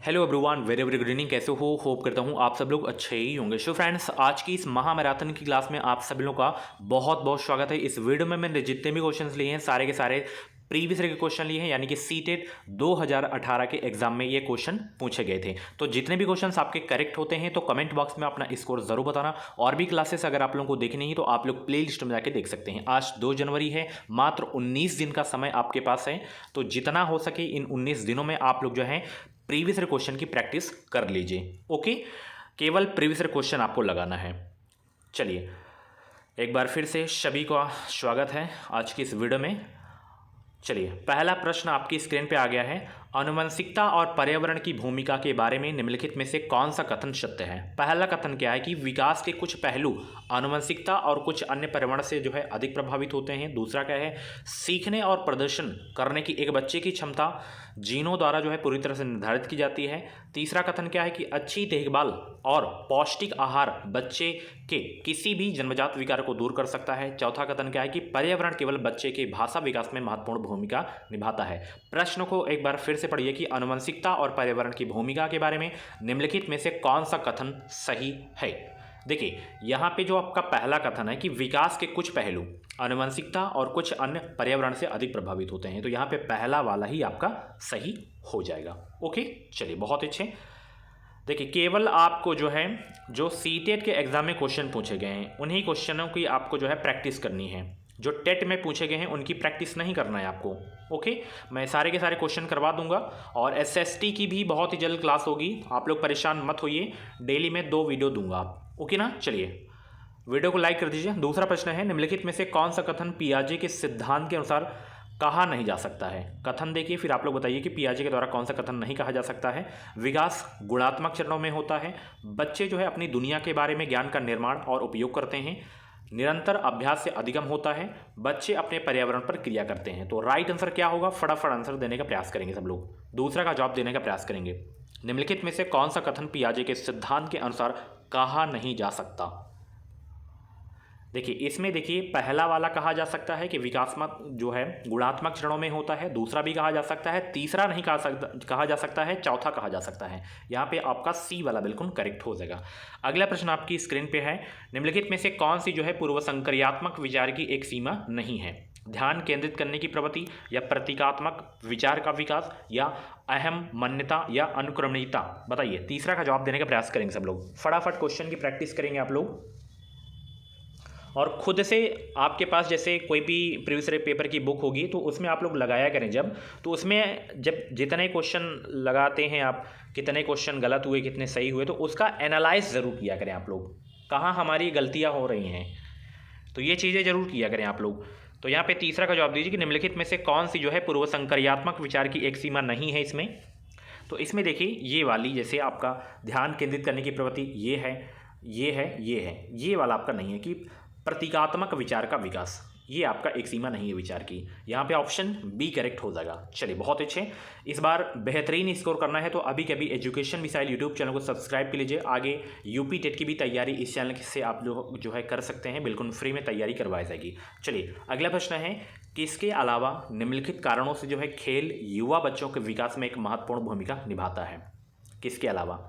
Hello everyone, very very good evening. कैसे हो? Hope करता हूँ आप सब लोग अच्छे ही होंगे। सो फ्रेंड्स, आज की इस महामैराथन की क्लास में आप सभी लोगों का बहुत बहुत स्वागत है। इस वीडियो में मैंने जितने भी क्वेश्चंस लिए हैं सारे के सारे प्रीवियस ईयर के क्वेश्चन लिए हैं, यानी कि सीटेट 2018 के एग्जाम में ये क्वेश्चन पूछे गए थे। तो जितने भी क्वेश्चंस आपके करेक्ट होते हैं तो कमेंट बॉक्स में अपना स्कोर जरूर बताना। और भी क्लासेस अगर आप लोगों को देखनी है तो आप लोग प्ले लिस्ट में जाके देख सकते हैं। आज 2 जनवरी है, मात्र 19 दिन का समय आपके पास है। तो जितना हो सके इन 19 दिनों में आप लोग जो है प्रीवियस क्वेश्चन की प्रैक्टिस कर लीजिए। ओके, केवल प्रीवियस क्वेश्चन आपको लगाना है। चलिए, एक बार फिर से सभी का स्वागत है आज की इस वीडियो में। चलिए, पहला प्रश्न आपकी स्क्रीन पे आ गया है। आनुवंशिकता और पर्यावरण की भूमिका के बारे में निम्नलिखित में से कौन सा कथन सत्य है? पहला कथन क्या है कि विकास के कुछ पहलू आनुवंशिकता और कुछ अन्य पर्यावरण से जो है अधिक प्रभावित होते हैं। दूसरा क्या है, सीखने और प्रदर्शन करने की एक बच्चे की क्षमता जीनों द्वारा जो है पूरी तरह से निर्धारित की जाती है। तीसरा कथन क्या है कि अच्छी देखभाल और पौष्टिक आहार बच्चे के किसी भी जन्मजात विकार को दूर कर सकता है। चौथा कथन क्या है कि पर्यावरण केवल बच्चे के भाषा विकास में महत्वपूर्ण भूमिका निभाता है। प्रश्न को एक बार फिर से पढ़िए कि आनुवंशिकता और पर्यावरण की भूमिका के बारे में निम्नलिखित में से कौन सा कथन सही है? देखिए, यहाँ पे जो आपका पहला कथन है कि विकास के कुछ पहलू आनुवंशिकता और कुछ अन्य पर्यावरण से अधिक प्रभावित होते हैं, तो यहाँ पे पहला वाला ही आपका सही हो जाएगा। ओके, चलिए, बहुत अच्छे। देखिए, केवल आपको जो है जो सीटेट के एग्जाम में क्वेश्चन पूछे गए हैं उन्हीं क्वेश्चनों की आपको जो है प्रैक्टिस करनी है। जो टेट में पूछे गए हैं उनकी प्रैक्टिस नहीं करना है आपको। ओके, मैं सारे के सारे क्वेश्चन करवा दूंगा और एसएसटी की भी बहुत ही जल्द क्लास होगी, आप लोग परेशान मत होइए। डेली में 2 वीडियो दूंगा आप। ओके ना? चलिए, वीडियो को लाइक कर दीजिए। दूसरा प्रश्न है, निम्नलिखित में से कौन सा कथन पियाजे के सिद्धांत के अनुसार कहा नहीं जा सकता है? कथन देखिए, फिर आप लोग बताइए कि पियाजे के द्वारा कौन सा कथन नहीं कहा जा सकता है। विकास गुणात्मक चरणों में होता है। बच्चे जो है अपनी दुनिया के बारे में ज्ञान का निर्माण और उपयोग करते हैं। निरंतर अभ्यास से अधिगम होता है। बच्चे अपने पर्यावरण पर क्रिया करते हैं। तो राइट आंसर क्या होगा? फटाफट आंसर देने का प्रयास करेंगे सब लोग, दूसरा का जवाब देने का प्रयास करेंगे। निम्नलिखित में से कौन सा कथन पियाजे के सिद्धांत के अनुसार कहा नहीं जा सकता? देखिए, इसमें देखिए पहला वाला कहा जा सकता है कि विकासात्मक जो है गुणात्मक चरणों में होता है। दूसरा भी कहा जा सकता है, तीसरा नहीं कहा जा सकता है, चौथा कहा जा सकता है। यहाँ पे आपका सी वाला बिल्कुल करेक्ट हो जाएगा। अगला प्रश्न आपकी स्क्रीन पे है, निम्नलिखित में से कौन सी जो है पूर्व संक्रियात्मक विचार की एक सीमा नहीं है? ध्यान केंद्रित करने की प्रवृत्ति, या प्रतीकात्मक विचार का विकास, या अहम मान्यता, या अनुक्रमणिकता? बताइए, तीसरा का जवाब देने का प्रयास करेंगे सब लोग। फटाफट क्वेश्चन की प्रैक्टिस करेंगे आप लोग और खुद से आपके पास जैसे कोई भी प्रीवियस ईयर पेपर की बुक होगी तो उसमें आप लोग लगाया करें जब, तो उसमें जब जितने क्वेश्चन लगाते हैं आप, कितने क्वेश्चन गलत हुए कितने सही हुए, तो उसका एनालाइज ज़रूर किया करें आप लोग, कहाँ हमारी गलतियाँ हो रही हैं। तो ये चीज़ें ज़रूर किया करें आप लोग। तो यहाँ पे तीसरा का जवाब दीजिए कि निम्नलिखित में से कौन सी जो है पूर्व संक्रियात्मक विचार की एक सीमा नहीं है इसमें? तो इसमें देखिए ये वाली, जैसे आपका ध्यान केंद्रित करने की प्रवृत्ति, ये है, ये है, ये है, ये वाला आपका नहीं है कि प्रतीकात्मक विचार का विकास, ये आपका एक सीमा नहीं है विचार की। यहाँ पे ऑप्शन बी करेक्ट हो जाएगा। चलिए, बहुत अच्छे। इस बार बेहतरीन स्कोर करना है तो अभी के अभी एजुकेशन मिसाइल यूट्यूब चैनल को सब्सक्राइब कर लीजिए। आगे यूपी टेट की भी तैयारी इस चैनल से आप लोग जो है कर सकते हैं, बिल्कुल फ्री में तैयारी करवाई जाएगी। चलिए, अगला प्रश्न है, किसके अलावा निम्नलिखित कारणों से जो है खेल युवा बच्चों के विकास में एक महत्वपूर्ण भूमिका निभाता है? किसके अलावा?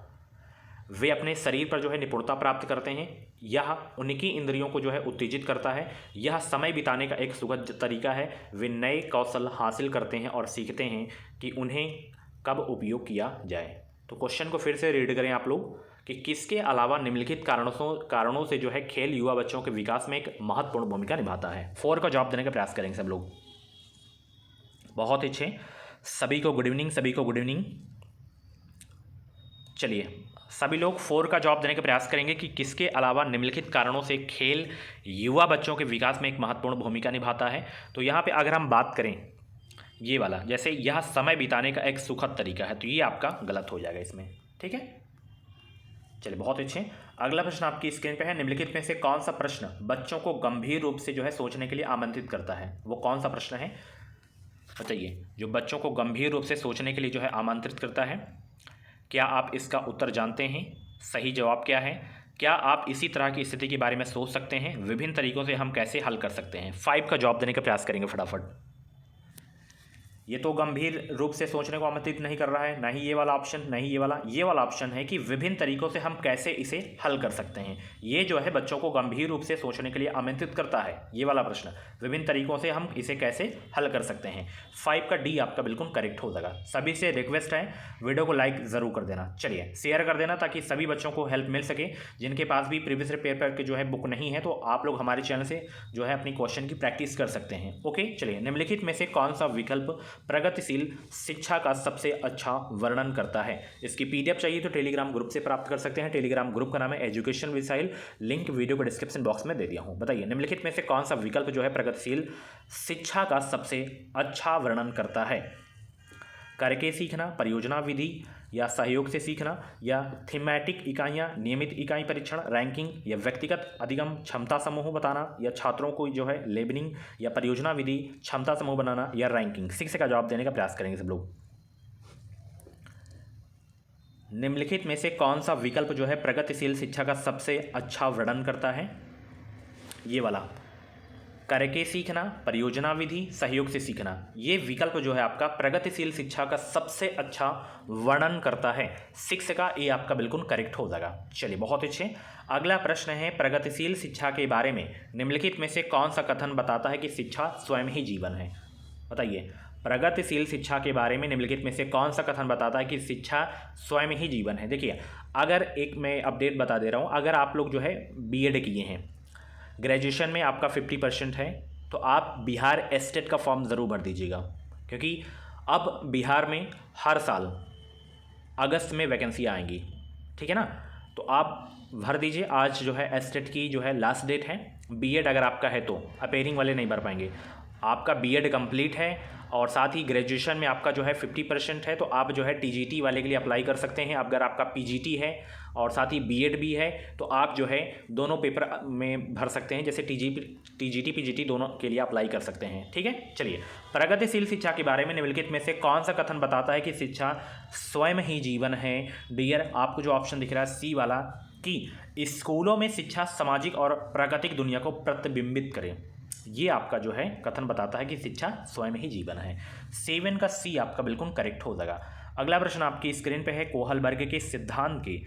वे अपने शरीर पर जो है निपुणता प्राप्त करते हैं, यह उनकी इंद्रियों को जो है उत्तेजित करता है, यह समय बिताने का एक सुखद तरीका है, वे नए कौशल हासिल करते हैं और सीखते हैं कि उन्हें कब उपयोग किया जाए। तो क्वेश्चन को फिर से रीड करें आप लोग कि किसके अलावा निम्नलिखित कारणों से जो है खेल युवा बच्चों के विकास में एक महत्वपूर्ण भूमिका निभाता है? 4 का जवाब देने का प्रयास करेंगे सब लोग। बहुत अच्छे, सभी को गुड इवनिंग, सभी को गुड इवनिंग। चलिए, सभी लोग 4 का जवाब देने का प्रयास करेंगे कि किसके अलावा निम्नलिखित कारणों से खेल युवा बच्चों के विकास में एक महत्वपूर्ण भूमिका निभाता है। तो यहाँ पे अगर हम बात करें ये वाला, जैसे यह समय बिताने का एक सुखद तरीका है, तो ये आपका गलत हो जाएगा इसमें। ठीक है, चलिए, बहुत अच्छे। अगला प्रश्न आपकी स्क्रीन पे है, निम्नलिखित में से कौन सा प्रश्न बच्चों को गंभीर रूप से जो है सोचने के लिए आमंत्रित करता है? वो कौन सा प्रश्न है बताइए, जो बच्चों को गंभीर रूप से सोचने के लिए जो है आमंत्रित करता है? क्या आप इसका उत्तर जानते हैं? सही जवाब क्या है? क्या आप इसी तरह की स्थिति के बारे में सोच सकते हैं? विभिन्न तरीकों से हम कैसे हल कर सकते हैं? 5 का जवाब देने का प्रयास करेंगे फटाफट। ये तो गंभीर रूप से सोचने को आमंत्रित नहीं कर रहा है, ना ही ये वाला ऑप्शन, नहीं ये वाला ऑप्शन है कि विभिन्न तरीकों से हम कैसे इसे हल कर सकते हैं। ये जो है बच्चों को गंभीर रूप से सोचने के लिए आमंत्रित करता है, ये वाला प्रश्न, विभिन्न तरीकों से हम इसे कैसे हल कर सकते हैं। 5 का डी आपका बिल्कुल करेक्ट हो जाएगा। सभी से रिक्वेस्ट है वीडियो को लाइक ज़रूर कर देना, चलिए शेयर कर देना ताकि सभी बच्चों को हेल्प मिल सके। जिनके पास भी प्रीवियस पेपर के जो है बुक नहीं है तो आप लोग हमारे चैनल से जो है अपनी क्वेश्चन की प्रैक्टिस कर सकते हैं। ओके, चलिए निम्नलिखित में से कौन सा विकल्प प्रगतिशील शिक्षा का सबसे अच्छा वर्णन करता है। इसकी पीडीएफ चाहिए तो टेलीग्राम ग्रुप से प्राप्त कर सकते हैं। टेलीग्राम ग्रुप का नाम है एजुकेशन मिसाइल, लिंक वीडियो को डिस्क्रिप्शन बॉक्स में दे दिया हूं। बताइए निम्नलिखित में से कौन सा विकल्प जो है प्रगतिशील शिक्षा का सबसे अच्छा वर्णन करता है। करके सीखना, परियोजना विधि, या सहयोग से सीखना, या थीमेटिक इकाइयाँ, नियमित इकाई परीक्षण, रैंकिंग, या व्यक्तिगत अधिगम क्षमता समूह बताना, या छात्रों को जो है लेबलिंग, या परियोजना विधि, क्षमता समूह बनाना, या रैंकिंग। 6 का जवाब देने का प्रयास करेंगे सब लोग। निम्नलिखित में से कौन सा विकल्प जो है प्रगतिशील शिक्षा का सबसे अच्छा वर्णन करता है। ये वाला करके सीखना, परियोजना विधि, सहयोग से सीखना, ये विकल्प जो है आपका प्रगतिशील शिक्षा का सबसे अच्छा वर्णन करता है। 6 का ए आपका बिल्कुल करेक्ट हो जाएगा। चलिए बहुत अच्छे। अगला प्रश्न है प्रगतिशील शिक्षा के बारे में निम्नलिखित में से कौन सा कथन बताता है कि शिक्षा स्वयं ही जीवन है। बताइए प्रगतिशील शिक्षा के बारे में निम्नलिखित में से कौन सा कथन बताता है कि शिक्षा स्वयं ही जीवन है। देखिए अगर एक मैं अपडेट बता दे रहा हूँ, अगर आप लोग जो है बीएड किए हैं, ग्रेजुएशन में आपका 50% है तो आप बिहार एस्टेट का फॉर्म ज़रूर भर दीजिएगा, क्योंकि अब बिहार में हर साल अगस्त में वैकेंसी आएंगी, ठीक है ना। तो आप भर दीजिए। आज जो है एस्टेट की जो है लास्ट डेट है। बीएड अगर आपका है तो अपेयरिंग वाले नहीं भर पाएंगे। आपका बीएड कंप्लीट है और साथ ही ग्रेजुएशन में आपका जो है 50% है तो आप जो है टीजीटी वाले के लिए अप्लाई कर सकते हैं। अगर आपका पीजीटी है और साथ ही बीएड भी है तो आप जो है दोनों पेपर में भर सकते हैं, जैसे टीजीटी पीजीटी दोनों के लिए अप्लाई कर सकते हैं, ठीक है। चलिए प्रगतिशील शिक्षा के बारे में निम्नलिखित में से कौन सा कथन बताता है कि शिक्षा स्वयं ही जीवन है। डियर आपको जो ऑप्शन दिख रहा है सी वाला, कि स्कूलों में शिक्षा सामाजिक और प्राकृतिक दुनिया को प्रतिबिंबित करे, ये आपका जो है कथन बताता है कि शिक्षा स्वयं ही जीवन है। 7 का सी आपका बिल्कुल करेक्ट हो जाएगा। अगला प्रश्न आपकी स्क्रीन पे है कोहलबर्ग के सिद्धांत के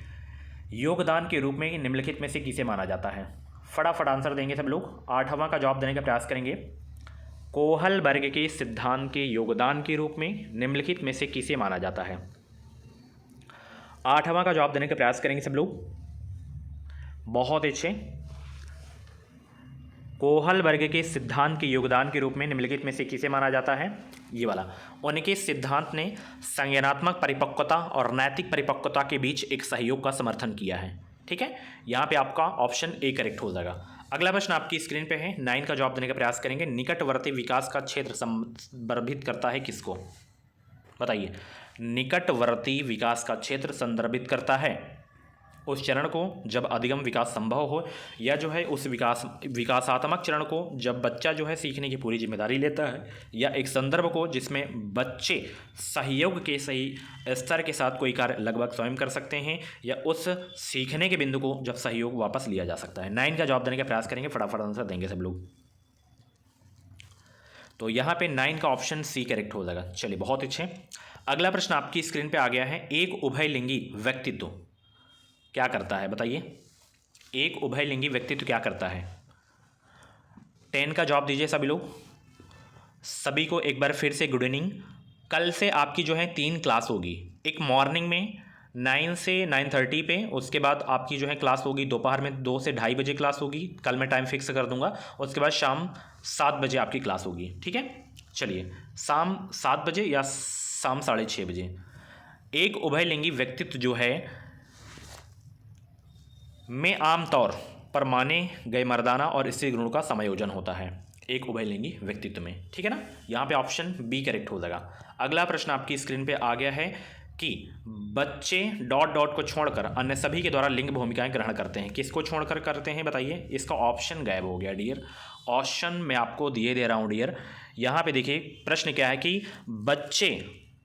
योगदान के रूप में निम्नलिखित में से किसे माना जाता है। फटाफट आंसर देंगे सब लोग। 8वां का जवाब देने का प्रयास करेंगे। कोहलबर्ग के सिद्धांत के योगदान के रूप में निम्नलिखित में से किसे माना जाता है। 8वां का जवाब देने का प्रयास करेंगे सब लोग। बहुत अच्छे। कोहलबर्ग के सिद्धांत के योगदान के रूप में निम्नलिखित में से किसे माना जाता है। ये वाला, उनके सिद्धांत ने संज्ञानात्मक परिपक्वता और नैतिक परिपक्वता के बीच एक सहयोग का समर्थन किया है, ठीक है। यहाँ पे आपका ऑप्शन ए करेक्ट हो जाएगा। अगला प्रश्न आपकी स्क्रीन पे है। 9 का जवाब देने का प्रयास करेंगे। निकटवर्ती विकास का क्षेत्र संदर्भित करता है किसको। बताइए निकटवर्ती विकास का क्षेत्र संदर्भित करता है उस चरण को जब अधिगम विकास संभव हो, या जो है उस विकासात्मक चरण को जब बच्चा जो है सीखने की पूरी जिम्मेदारी लेता है, या एक संदर्भ को जिसमें बच्चे सहयोग के सही स्तर के साथ कोई कार्य लगभग स्वयं कर सकते हैं, या उस सीखने के बिंदु को जब सहयोग वापस लिया जा सकता है। 9 का जवाब देने का प्रयास करेंगे। फटाफट आंसर देंगे सब लोग। तो यहाँ पे 9 का ऑप्शन सी करेक्ट हो जाएगा। चलिए बहुत अच्छे। अगला प्रश्न आपकी स्क्रीन पे आ गया है। एक उभयलिंगी व्यक्तित्व क्या करता है। बताइए एक उभयलिंगी व्यक्तित्व क्या करता है। 10 का जवाब दीजिए सभी लोग। सभी को एक बार फिर से गुड इवनिंग। कल से आपकी जो है 3 क्लास होगी। एक मॉर्निंग में 9 से 9:30 पे, उसके बाद आपकी जो है क्लास होगी दोपहर में 2 से 2:30 बजे क्लास होगी। कल मैं टाइम फिक्स कर दूंगा। उसके बाद शाम 7 बजे आपकी क्लास होगी, ठीक है। चलिए शाम 7 बजे या शाम 6:30 बजे। एक उभयलिंगी व्यक्तित्व जो है में आमतौर पर माने गए मर्दाना और स्त्री गुणों का समायोजन होता है एक उभयलिंगी व्यक्तित्व में, ठीक है ना। यहाँ पे ऑप्शन बी करेक्ट हो जाएगा। अगला प्रश्न आपकी स्क्रीन पे आ गया है कि बच्चे डॉट डॉट को छोड़कर अन्य सभी के द्वारा लिंग भूमिकाएं ग्रहण करते हैं। किसको छोड़कर करते हैं बताइए। इसका ऑप्शन गायब हो गया डियर। ऑप्शन मैं आपको दिए दे रहा हूँ डियर। यहाँ पे देखिए प्रश्न क्या है कि बच्चे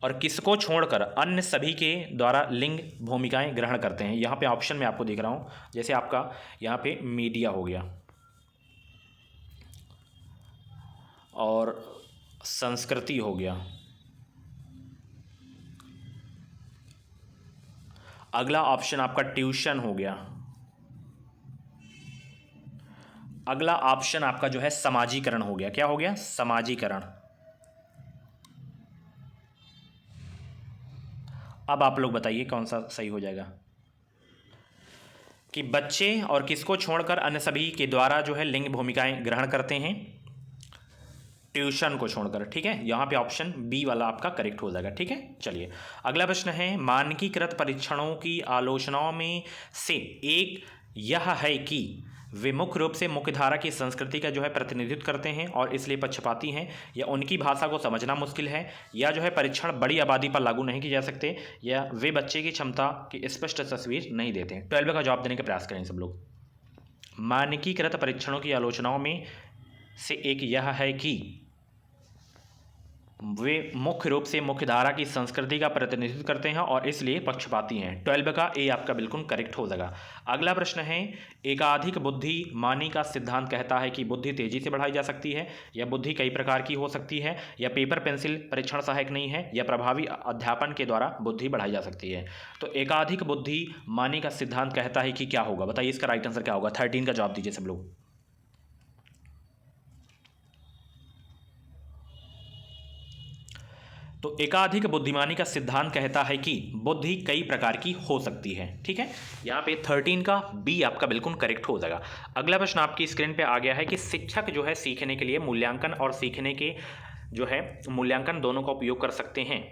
और किसको छोड़कर अन्य सभी के द्वारा लिंग भूमिकाएं ग्रहण करते हैं। यहाँ पे ऑप्शन में आपको दिख रहा हूँ, जैसे आपका यहाँ पे मीडिया हो गया और संस्कृति हो गया, अगला ऑप्शन आपका ट्यूशन हो गया। अगला ऑप्शन आपका जो है समाजीकरण हो गया। क्या हो गया? समाजीकरण। अब आप लोग बताइए कौन सा सही हो जाएगा कि बच्चे और किसको छोड़कर अन्य सभी के द्वारा जो है लिंग भूमिकाएं ग्रहण करते हैं? ट्यूशन को छोड़कर। ठीक है, यहाँ पे ऑप्शन बी वाला आपका करेक्ट हो जाएगा। ठीक है, चलिए अगला प्रश्न है, मानकीकृत परीक्षणों की आलोचनाओं में से एक यह है कि वे मुख्य रूप से मुख्यधारा की संस्कृति का जो है प्रतिनिधित्व करते हैं और इसलिए पक्षपाती हैं, या उनकी भाषा को समझना मुश्किल है, या जो है परीक्षण बड़ी आबादी पर लागू नहीं किए जा सकते, या वे बच्चे की क्षमता की स्पष्ट तस्वीर नहीं देते। 12 का जवाब देने का प्रयास करें सब लोग। मानकीकृत परीक्षणों की आलोचनाओं में से एक यह है कि वे मुख्य रूप से मुख्यधारा की संस्कृति का प्रतिनिधित्व करते हैं और इसलिए पक्षपाती हैं। 12 का ए आपका बिल्कुल करेक्ट हो जाएगा। अगला प्रश्न है, एकाधिक बुद्धिमानी का सिद्धांत कहता है कि बुद्धि तेजी से बढ़ाई जा सकती है, या बुद्धि कई प्रकार की हो सकती है, या पेपर पेंसिल परीक्षण सहायक नहीं है, या प्रभावी अध्यापन के द्वारा बुद्धि बढ़ाई जा सकती है। तो एकाधिक बुद्धिमानी का सिद्धांत कहता है कि क्या होगा? बताइए इसका राइट आंसर क्या होगा? 13 का जवाब दीजिए सब लोग। तो एकाधिक बुद्धिमानी का सिद्धांत कहता है कि बुद्धि कई प्रकार की हो सकती है। ठीक है, यहाँ पे 13 का बी आपका बिल्कुल करेक्ट हो जाएगा। अगला प्रश्न आपकी स्क्रीन पे आ गया है कि शिक्षक जो है सीखने के लिए मूल्यांकन और सीखने के जो है मूल्यांकन दोनों का उपयोग कर सकते हैं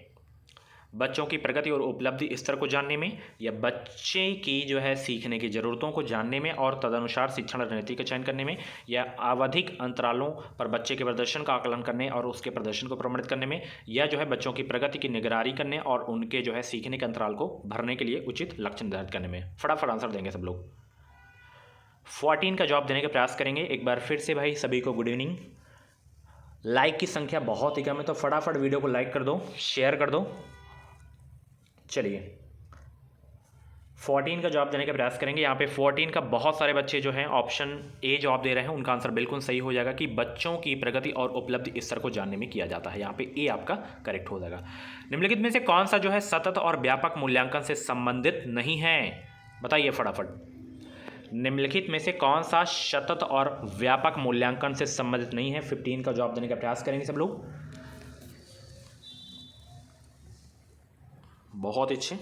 बच्चों की प्रगति और उपलब्धि स्तर को जानने में, या बच्चे की जो है सीखने की ज़रूरतों को जानने में और तदनुसार शिक्षण रणनीति का चयन करने में, या आवधिक अंतरालों पर बच्चे के प्रदर्शन का आकलन करने और उसके प्रदर्शन को प्रमाणित करने में, या जो है बच्चों की प्रगति की निगरानी करने और उनके जो है सीखने के अंतराल को भरने के लिए उचित लक्ष्य निर्धारित करने में। फटाफट आंसर देंगे सब लोग। 14 का जवाब देने का प्रयास करेंगे। एक बार फिर से भाई सभी को गुड इवनिंग। लाइक की संख्या बहुत ही कम है, तो फटाफट वीडियो को लाइक कर दो, शेयर कर दो। चलिए 14 का जवाब देने का प्रयास करेंगे। यहाँ पे 14 का बहुत सारे बच्चे जो हैं ऑप्शन ए जवाब दे रहे हैं, उनका आंसर बिल्कुल सही हो जाएगा कि बच्चों की प्रगति और उपलब्धि स्तर को जानने में किया जाता है। यहाँ पे ए आपका करेक्ट हो जाएगा। निम्नलिखित में से कौन सा जो है सतत और व्यापक मूल्यांकन से संबंधित नहीं है? बताइए फटाफट। निम्नलिखित में से कौन सा सतत और व्यापक मूल्यांकन से संबंधित नहीं है? 15 का जवाब देने का प्रयास करेंगे सब लोग। बहुत अच्छे,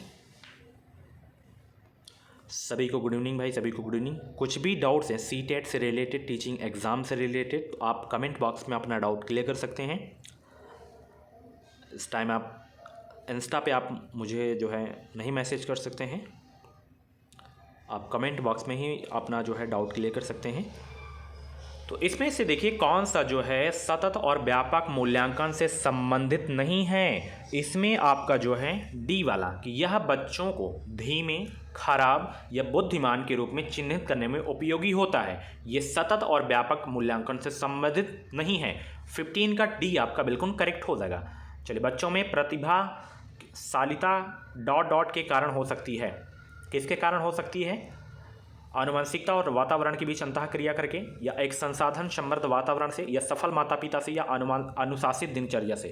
सभी को गुड इवनिंग भाई, सभी को गुड इवनिंग। कुछ भी डाउट्स हैं सीटेट से रिलेटेड, टीचिंग एग्ज़ाम से रिलेटेड, तो आप कमेंट बॉक्स में अपना डाउट क्लियर कर सकते हैं। इस टाइम आप इंस्टा पे आप मुझे जो है नहीं मैसेज कर सकते हैं, आप कमेंट बॉक्स में ही अपना जो है डाउट क्लियर कर सकते हैं। तो इसमें से देखिए कौन सा जो है सतत और व्यापक मूल्यांकन से संबंधित नहीं है? इसमें आपका जो है डी वाला कि यह बच्चों को धीमे, खराब या बुद्धिमान के रूप में चिन्हित करने में उपयोगी होता है, ये सतत और व्यापक मूल्यांकन से संबंधित नहीं है। 15 का डी आपका बिल्कुल करेक्ट हो जाएगा। चलिए, बच्चों में प्रतिभाशालिता डॉट डॉट के कारण हो सकती है। किसके कारण हो सकती है? आनुवंशिकता और वातावरण के बीच अंतः क्रिया करके, या एक संसाधन समृद्ध वातावरण से, या सफल माता पिता से, या अनुशासित दिनचर्या से।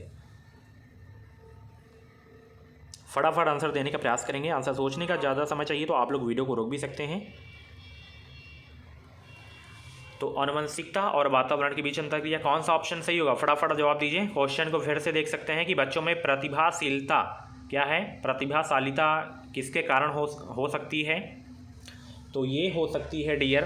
फटाफट आंसर देने का प्रयास करेंगे। आंसर सोचने का ज़्यादा समय चाहिए तो आप लोग वीडियो को रोक भी सकते हैं। तो आनुवंशिकता और वातावरण के बीच अंतर क्रिया, कौन सा ऑप्शन सही होगा? फटाफट जवाब दीजिए। क्वेश्चन को फिर से देख सकते हैं कि बच्चों में प्रतिभाशीलता क्या है? प्रतिभाशालिता किसके कारण हो सकती है? तो ये हो सकती है डियर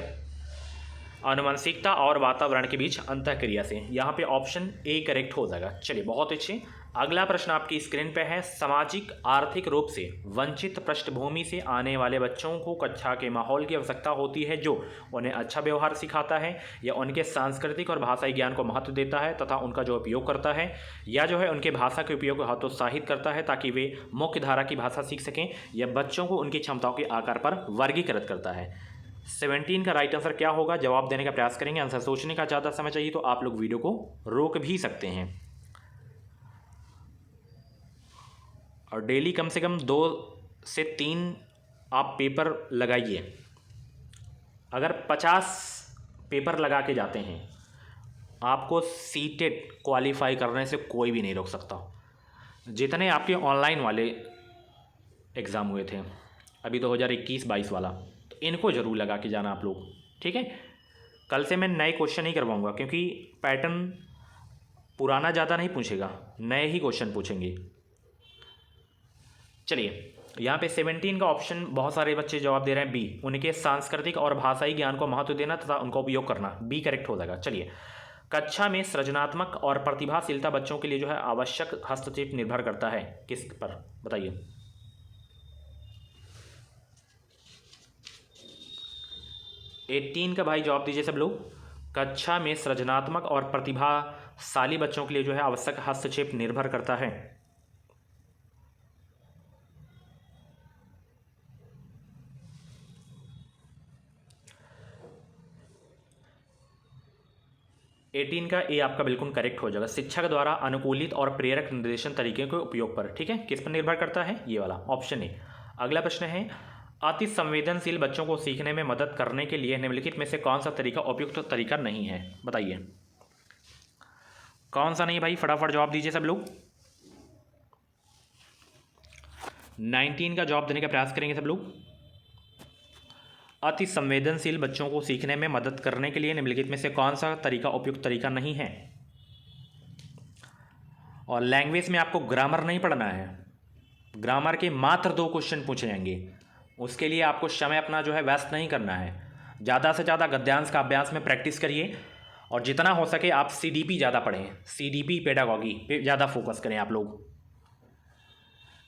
आनुवंशिकता और वातावरण के बीच अंतःक्रिया से। यहाँ पे ऑप्शन ए करेक्ट हो जाएगा। चलिए, बहुत अच्छे। अगला प्रश्न आपकी स्क्रीन पे है, सामाजिक आर्थिक रूप से वंचित पृष्ठभूमि से आने वाले बच्चों को कक्षा के माहौल की आवश्यकता होती है जो उन्हें अच्छा व्यवहार सिखाता है, या उनके सांस्कृतिक और भाषाई ज्ञान को महत्व देता है तथा उनका जो उपयोग करता है, या जो है उनके भाषा के उपयोग को हतोत्साहित करता है ताकि वे मुख्य धारा की भाषा सीख सकें, या बच्चों को उनकी क्षमताओं के आकार पर वर्गीकृत करता है। 17 का राइट आंसर क्या होगा? जवाब देने का प्रयास करेंगे। आंसर सोचने का ज़्यादा समय चाहिए तो आप लोग वीडियो को रोक भी सकते हैं। और डेली कम से कम 2 से 3 आप पेपर लगाइए। अगर 50 पेपर लगा के जाते हैं, आपको सीटेट क्वालिफाई करने से कोई भी नहीं रोक सकता। जितने आपके ऑनलाइन वाले एग्ज़ाम हुए थे, अभी 2021-22 वाला, तो इनको ज़रूर लगा के जाना आप लोग, ठीक है। कल से मैं नए क्वेश्चन नहीं करवाऊँगा क्योंकि पैटर्न पुराना ज़्यादा नहीं पूछेगा, नए ही क्वेश्चन पूछेंगे। चलिए यहाँ पे 17 का ऑप्शन बहुत सारे बच्चे जवाब दे रहे हैं बी, उनके सांस्कृतिक और भाषाई ज्ञान को महत्व देना तथा उनका उपयोग करना, बी करेक्ट हो जाएगा। चलिए, कक्षा में सृजनात्मक और प्रतिभाशीलता बच्चों के लिए जो है आवश्यक हस्तक्षेप निर्भर करता है किस पर, बताइए। एटीन का भाई जवाब दीजिए सब लोग। कक्षा में सृजनात्मक और प्रतिभाशाली बच्चों के लिए जो है आवश्यक हस्तक्षेप निर्भर करता है। एटीन का ए आपका बिल्कुल करेक्ट हो जाएगा। शिक्षक द्वारा अनुकूलित और प्रेरक निर्देशन तरीके के उपयोग पर, ठीक है, किस पर निर्भर करता है, ये वाला ऑप्शन ए। अगला प्रश्न है, अति संवेदनशील बच्चों को सीखने में मदद करने के लिए निम्नलिखित में से कौन सा तरीका उपयुक्त तरीका नहीं है, बताइए। कौन सा नहीं भाई, फटाफट जवाब दीजिए सब लोग। 19 का जवाब देने का प्रयास करेंगे सब लोग। अति संवेदनशील बच्चों को सीखने में मदद करने के लिए निम्नलिखित में से कौन सा तरीका उपयुक्त तरीका नहीं है। और लैंग्वेज में आपको ग्रामर नहीं पढ़ना है, ग्रामर के मात्र 2 क्वेश्चन पूछे जाएंगे, उसके लिए आपको समय अपना जो है व्यस्त नहीं करना है। ज़्यादा से ज़्यादा गद्यांश का अभ्यास में प्रैक्टिस करिए और जितना हो सके आप CDP ज़्यादा पढ़ें, CDP पेडागॉगी पे ज़्यादा फोकस करें आप लोग।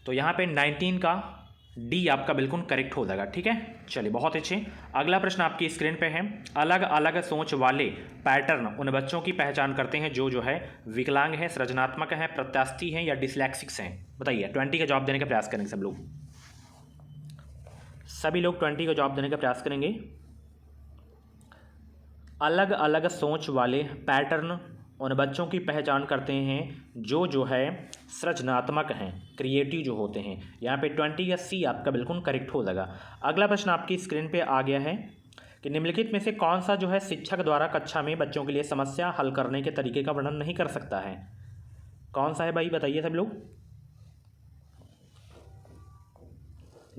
तो यहाँ पे 19 का डी आपका बिल्कुल करेक्ट हो जाएगा, ठीक है। चलिए बहुत अच्छे। अगला प्रश्न आपकी स्क्रीन पे है, अलग अलग सोच वाले पैटर्न उन बच्चों की पहचान करते हैं जो है विकलांग हैं, सृजनात्मक हैं, प्रत्यास्थी हैं या डिसलेक्सिक्स हैं, बताइए। 20 का जवाब देने का प्रयास करेंगे सब लोग, सभी लोग 20 का जवाब देने का प्रयास करेंगे। अलग अलग सोच वाले पैटर्न उन बच्चों की पहचान करते हैं जो है सृजनात्मक हैं, क्रिएटिव जो होते हैं। यहाँ पे 20 का सी आपका बिल्कुल करेक्ट हो जाएगा। अगला प्रश्न आपकी स्क्रीन पे आ गया है कि निम्नलिखित में से कौन सा जो है शिक्षक द्वारा कक्षा में बच्चों के लिए समस्या हल करने के तरीके का वर्णन नहीं कर सकता है। कौन सा है भाई, बताइए सब लोग।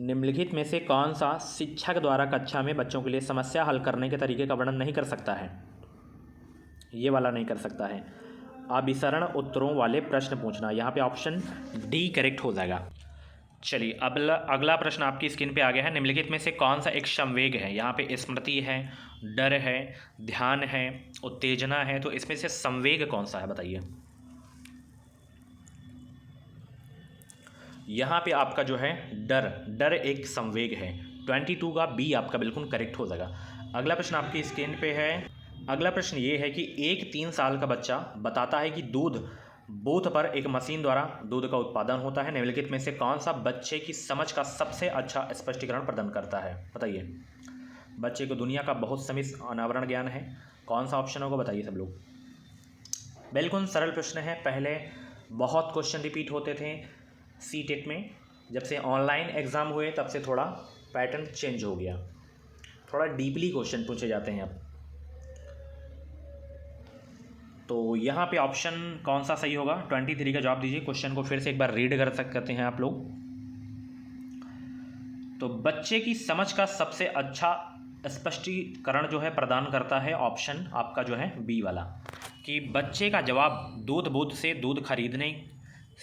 निम्नलिखित में से कौन सा शिक्षक द्वारा कक्षा में बच्चों के लिए समस्या हल करने के तरीके का वर्णन नहीं कर सकता है, ये वाला नहीं कर सकता है। अभिसरण उत्तरों वाले प्रश्न पूछना, यहाँ पे ऑप्शन डी करेक्ट हो जाएगा। चलिए अगला प्रश्न आपकी स्क्रीन पे आ गया है, निम्नलिखित में से कौन सा एक संवेग है। यहाँ पे स्मृति है, डर है, ध्यान है, उत्तेजना है, तो इसमें से संवेग कौन सा है, बताइए। यहाँ पे आपका जो है डर एक संवेग है। 22 का बी आपका बिल्कुल करेक्ट हो जाएगा। अगला प्रश्न आपकी स्क्रीन पे है। अगला प्रश्न ये है कि एक 3 साल का बच्चा बताता है कि दूध बूथ पर एक मशीन द्वारा दूध का उत्पादन होता है। निम्नलिखित में से कौन सा बच्चे की समझ का सबसे अच्छा स्पष्टीकरण प्रदान करता है, बताइए। बच्चे को दुनिया का बहुत समित अनावरण ज्ञान है, कौन सा ऑप्शन होगा, बताइए सब लोग। बिल्कुल सरल प्रश्न है, पहले बहुत क्वेश्चन रिपीट होते थे CTET में, जब से ऑनलाइन एग्ज़ाम हुए तब से थोड़ा पैटर्न चेंज हो गया, थोड़ा डीपली क्वेश्चन पूछे जाते हैं अब। तो यहाँ पे ऑप्शन कौन सा सही होगा, 23 का जवाब दीजिए। क्वेश्चन को फिर से एक बार रीड कर सकते हैं आप लोग। तो बच्चे की समझ का सबसे अच्छा स्पष्टीकरण जो है प्रदान करता है ऑप्शन आपका जो है बी वाला, कि बच्चे का जवाब दूध बूथ से दूध खरीदने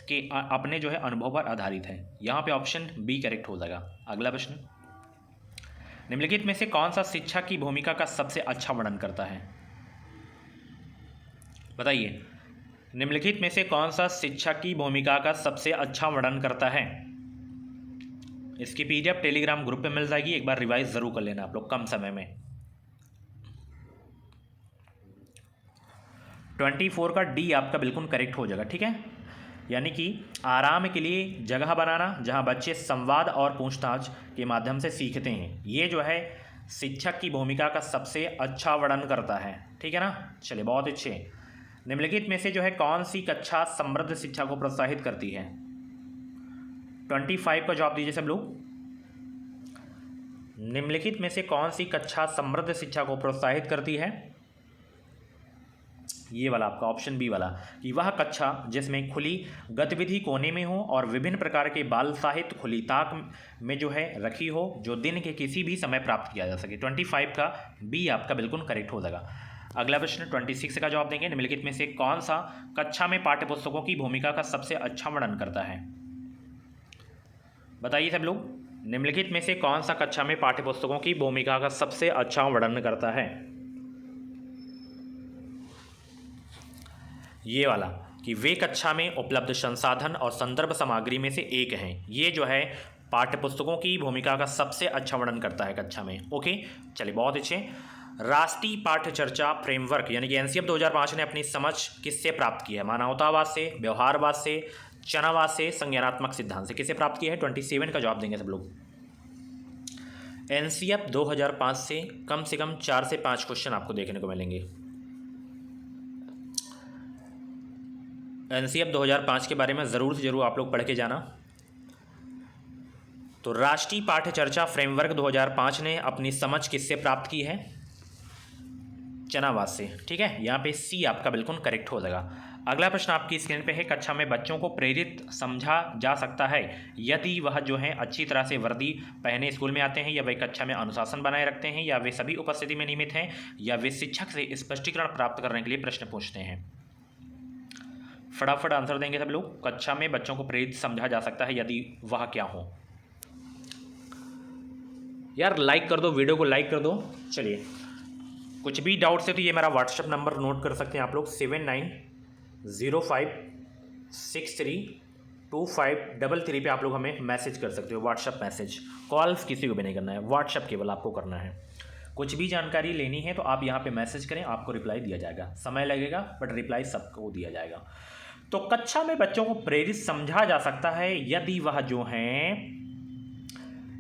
के अपने जो है अनुभव पर आधारित है। यहाँ पे ऑप्शन बी करेक्ट हो जाएगा। अगला प्रश्न, निम्नलिखित में से कौन सा शिक्षक की भूमिका का सबसे अच्छा वर्णन करता है, बताइए। निम्नलिखित में से कौन सा शिक्षक की भूमिका का सबसे अच्छा वर्णन करता है। इसकी PDF टेलीग्राम ग्रुप पे मिल जाएगी, एक बार रिवाइज जरूर कर लेना आप लोग कम समय में। 24 का डी आपका बिल्कुल करेक्ट हो जाएगा, ठीक है। यानी कि आराम के लिए जगह बनाना जहां बच्चे संवाद और पूछताछ के माध्यम से सीखते हैं, ये जो है शिक्षक की भूमिका का सबसे अच्छा वर्णन करता है, ठीक है ना। चलिए बहुत अच्छे। निम्नलिखित में से जो है कौन सी कक्षा समृद्ध शिक्षा को प्रोत्साहित करती है। 25 का जवाब दीजिए सब लोग। निम्नलिखित में से कौन सी कक्षा समृद्ध शिक्षा को प्रोत्साहित करती है। ये वाला आपका ऑप्शन बी वाला, कि वह कक्षा जिसमें खुली गतिविधि कोने में हो और विभिन्न प्रकार के बाल साहित्य खुली ताक में जो है रखी हो, जो दिन के किसी भी समय प्राप्त किया जा सके। 25 का बी आपका बिल्कुल करेक्ट हो जाएगा। अगला प्रश्न 26 का जवाब देंगे, निम्नलिखित में से कौन सा कक्षा में पाठ्य पुस्तकों की भूमिका का सबसे अच्छा वर्णन करता है? बताइए सब लोग, निम्नलिखित में से कौन सा कक्षा में पाठ्य पुस्तकों की भूमिका का सबसे अच्छा वर्णन करता है? ये वाला, कि वे कक्षा में उपलब्ध संसाधन और संदर्भ सामग्री में से एक हैं। ये जो है पाठ्य पुस्तकों की भूमिका का सबसे अच्छा वर्णन करता है कक्षा में। ओके, चलिए बहुत अच्छे। राष्ट्रीय पाठ्य चर्चा फ्रेमवर्क यानी कि एनसीएफ 2005 ने अपनी समझ किससे प्राप्त की है? मानवतावाद से, व्यवहारवाद से, चनावाद से, संज्ञानात्मक सिद्धांत से। किसे प्राप्त किया है? 27 का जवाब देंगे सब लोग। एनसीएफ 2005 से कम 4 से 5 क्वेश्चन आपको देखने को मिलेंगे। एनसीएफ 2005 के बारे में ज़रूर से ज़रूर आप लोग पढ़ के जाना। तो राष्ट्रीय पाठ्य चर्चा फ्रेमवर्क 2005 ने अपनी समझ किससे प्राप्त की है? चनावाद से। ठीक है, यहाँ पे सी आपका बिल्कुल करेक्ट हो जाएगा। अगला प्रश्न आपकी स्क्रीन पे है, कक्षा में बच्चों को प्रेरित समझा जा सकता है यदि वह जो है अच्छी तरह से वर्दी पहने स्कूल में आते हैं, या वे कक्षा में अनुशासन बनाए रखते हैं, या वे सभी उपस्थिति में नियमित हैं, या वे शिक्षक से स्पष्टीकरण प्राप्त करने के लिए प्रश्न पूछते हैं। फटाफट आंसर देंगे सब लोग। कक्षा में बच्चों को प्रेरित समझा जा सकता है यदि वह क्या हो? यार लाइक कर दो, वीडियो को लाइक कर दो। चलिए, कुछ भी डाउट्स है तो ये मेरा व्हाट्सएप नंबर नोट कर सकते हैं आप लोग, 7905632533 पे आप लोग हमें मैसेज कर सकते हो, व्हाट्सएप मैसेज। कॉल्स किसी को भी नहीं करना है, व्हाट्सएप केवल आपको करना है। कुछ भी जानकारी लेनी है तो आप यहाँ पे मैसेज करें, आपको रिप्लाई दिया जाएगा। समय लगेगा बट रिप्लाई सबको दिया जाएगा। तो कक्षा में बच्चों को प्रेरित समझा जा सकता है यदि वह जो हैं,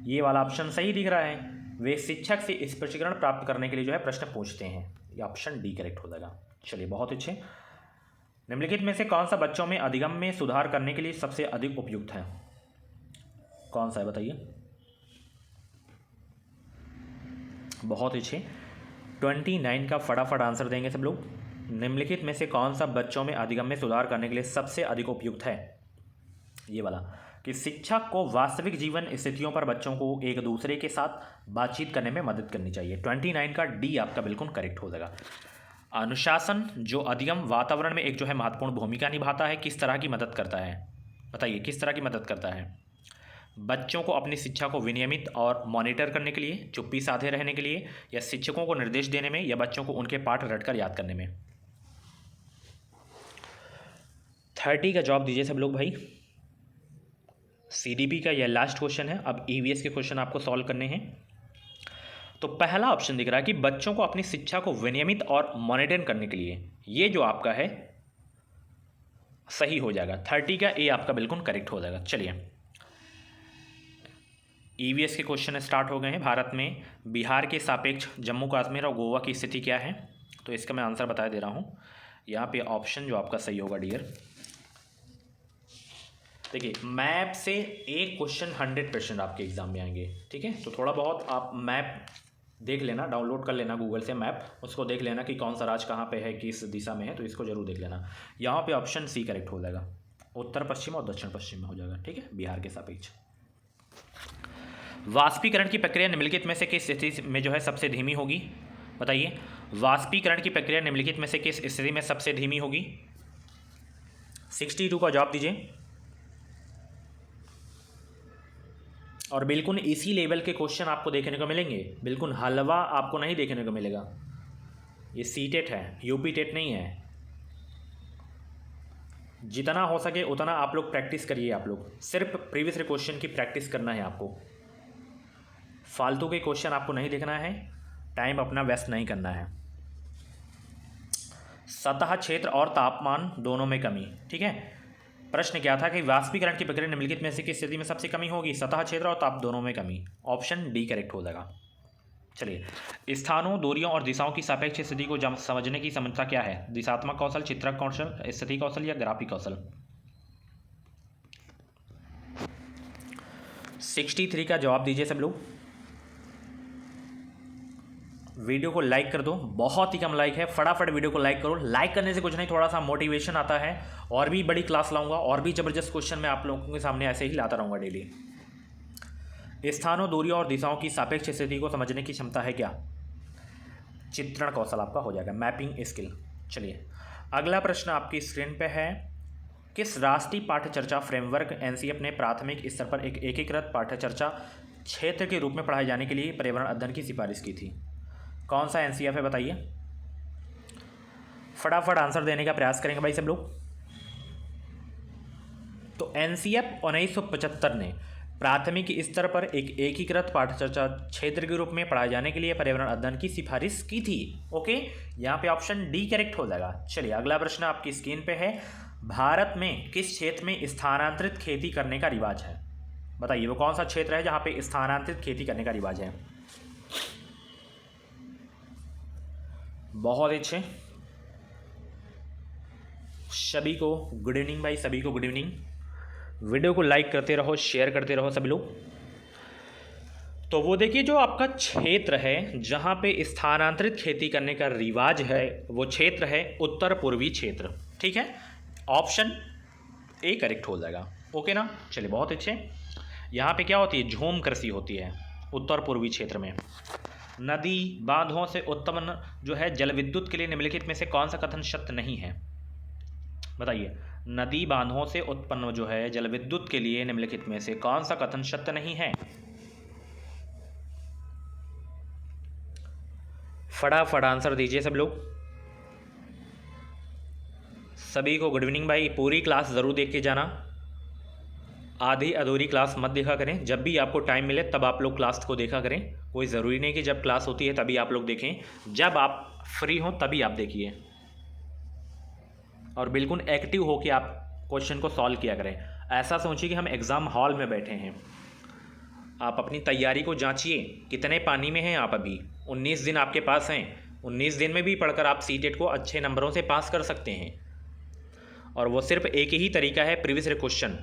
ये वाला ऑप्शन सही दिख रहा है, वे शिक्षक से स्पष्टीकरण प्राप्त करने के लिए जो है प्रश्न पूछते हैं। ये ऑप्शन डी करेक्ट हो जाएगा। चलिए बहुत अच्छे। निम्नलिखित में से कौन सा बच्चों में अधिगम में सुधार करने के लिए सबसे अधिक उपयुक्त है? कौन सा है बताइए? बहुत अच्छे। 29 का फटाफट आंसर देंगे सब लोग। निम्नलिखित में से कौन सा बच्चों में अधिगम में सुधार करने के लिए सबसे अधिक उपयुक्त है? ये वाला, कि शिक्षक को वास्तविक जीवन स्थितियों पर बच्चों को एक दूसरे के साथ बातचीत करने में मदद करनी चाहिए। 29 का डी आपका बिल्कुल करेक्ट हो जाएगा। अनुशासन जो अधिगम वातावरण में एक जो है महत्वपूर्ण भूमिका निभाता है, किस तरह की मदद करता है? बताइए, किस तरह की मदद करता है? बच्चों को अपनी शिक्षा को विनियमित और मॉनिटर करने के लिए, चुप्पी साधे रहने के लिए, या शिक्षकों को निर्देश देने में, या बच्चों को उनके पाठ रटकर याद करने में। 30 का जवाब दीजिए सब लोग भाई। सीडीपी का यह लास्ट क्वेश्चन है। अब ईवीएस के क्वेश्चन आपको सॉल्व करने हैं। तो पहला ऑप्शन दिख रहा है कि बच्चों को अपनी शिक्षा को विनियमित और मॉनिटर करने के लिए, ये जो आपका है सही हो जाएगा। 30 का ए आपका बिल्कुल करेक्ट हो जाएगा। चलिए, ईवीएस के क्वेश्चन स्टार्ट हो गए हैं। भारत में बिहार के सापेक्ष जम्मू कश्मीर और गोवा की स्थिति क्या है? तो इसका मैं आंसर बता दे रहा हूँ। यहाँ पे ऑप्शन जो आपका सही होगा डियर, देखिए मैप से एक क्वेश्चन 100% आपके एग्जाम में आएंगे। ठीक है, तो थोड़ा बहुत आप मैप देख लेना, डाउनलोड कर लेना गूगल से मैप, उसको देख लेना कि कौन सा राज्य कहाँ पे है, किस दिशा में है, तो इसको जरूर देख लेना। यहाँ पे ऑप्शन सी करेक्ट हो जाएगा, उत्तर पश्चिम और दक्षिण पश्चिम में हो जाएगा। ठीक है, बिहार के सापेक्ष। वाष्पीकरण की प्रक्रिया निम्नलिखित में से किस स्थिति में जो है सबसे धीमी होगी? बताइए, वाष्पीकरण की प्रक्रिया निम्नलिखित में से किस स्थिति में सबसे धीमी होगी? 62 का जवाब दीजिए। और बिल्कुल इसी लेवल के क्वेश्चन आपको देखने को मिलेंगे, बिल्कुल हलवा आपको नहीं देखने को मिलेगा। ये सीटेट है, यूपी टेट नहीं है। जितना हो सके उतना आप लोग प्रैक्टिस करिए। आप लोग सिर्फ प्रीवियस क्वेश्चन की प्रैक्टिस करना है आपको, फालतू के क्वेश्चन आपको नहीं देखना है, टाइम अपना वेस्ट नहीं करना है। सतह क्षेत्र और तापमान दोनों में कमी। ठीक है, प्रश्न क्या था कि वाष्पीकरण की प्रक्रिया निम्नलिखित में से किस स्थिति में सबसे कमी होगी? सतह क्षेत्र और ताप दोनों में कमी। ऑप्शन डी करेक्ट हो जाएगा। चलिए, स्थानों, दूरियों और दिशाओं की सापेक्ष स्थिति को समझने की क्षमता क्या है? दिशात्मक कौशल, चित्रक कौशल, स्थिति कौशल, या ग्राफिक कौशल? 63 का जवाब दीजिए सब लोग। वीडियो को लाइक कर दो, बहुत ही कम लाइक है, फटाफट वीडियो को लाइक करो। लाइक करने से कुछ नहीं, थोड़ा सा मोटिवेशन आता है, और भी बड़ी क्लास लाऊंगा, और भी ज़बरदस्त क्वेश्चन मैं आप लोगों के सामने ऐसे ही लाता रहूँगा डेली। स्थानों, दूरियों और दिशाओं की सापेक्ष स्थिति को समझने की क्षमता है क्या? चित्रण कौशल आपका हो जाएगा, मैपिंग स्किल। चलिए अगला प्रश्न आपकी स्क्रीन पे है, किस राष्ट्रीय पाठ्यचर्चा फ्रेमवर्क एनसीएफ ने प्राथमिक स्तर पर एक एकीकृत पाठ्यचर्चा क्षेत्र के रूप में पढ़ाए जाने के लिए पर्यावरण अध्ययन की सिफारिश की थी? कौन सा एनसीएफ है बताइए? फटाफट आंसर देने का प्रयास करेंगे भाई सब लोग। तो एनसीएफ 1975 ने प्राथमिक स्तर पर एक एकीकृत पाठ्यचर्चा क्षेत्र के रूप में पढ़ाए जाने के लिए पर्यावरण अध्ययन की सिफारिश की थी। ओके, यहाँ पे ऑप्शन डी करेक्ट हो जाएगा। चलिए अगला प्रश्न आपकी स्क्रीन पे है, भारत में किस क्षेत्र में स्थानांतरित खेती करने का रिवाज है? बताइए वो कौन सा क्षेत्र है जहाँ पे स्थानांतरित खेती करने का रिवाज है? बहुत अच्छे, सभी को गुड इवनिंग भाई, सभी को गुड इवनिंग। वीडियो को लाइक करते रहो, शेयर करते रहो सभी लोग। तो वो देखिए जो आपका क्षेत्र है जहाँ पे स्थानांतरित खेती करने का रिवाज है, वो क्षेत्र है उत्तर पूर्वी क्षेत्र। ठीक है, ऑप्शन ए करेक्ट हो जाएगा। ओके ना, चलिए बहुत अच्छे। यहाँ पे क्या होती है? झूम कृषि होती है उत्तर पूर्वी क्षेत्र में। नदी बांधों से उत्पन्न जो है जल विद्युत के लिए निम्नलिखित में से कौन सा कथन सत्य नहीं है? बताइए, नदी बांधों से उत्पन्न जो है जल विद्युत के लिए निम्नलिखित में से कौन सा कथन सत्य नहीं है? फटाफट आंसर दीजिए सब लोग। सभी को गुड इवनिंग भाई, पूरी क्लास ज़रूर देख के जाना, आधी अधूरी क्लास मत देखा करें। जब भी आपको टाइम मिले तब आप लोग क्लास को देखा करें। कोई ज़रूरी नहीं कि जब क्लास होती है तभी आप लोग देखें, जब आप फ्री हों तभी आप देखिए, और बिल्कुल एक्टिव हो कि आप क्वेश्चन को सॉल्व किया करें। ऐसा सोचिए कि हम एग्ज़ाम हॉल में बैठे हैं। आप अपनी तैयारी को जांचिए, कितने पानी में हैं आप अभी। 19 दिन आपके पास हैं, 19 दिन में भी पढ़कर आप सीटेट को अच्छे नंबरों से पास कर सकते हैं। और वो सिर्फ एक ही तरीका है, प्रीवियस ईयर क्वेश्चन।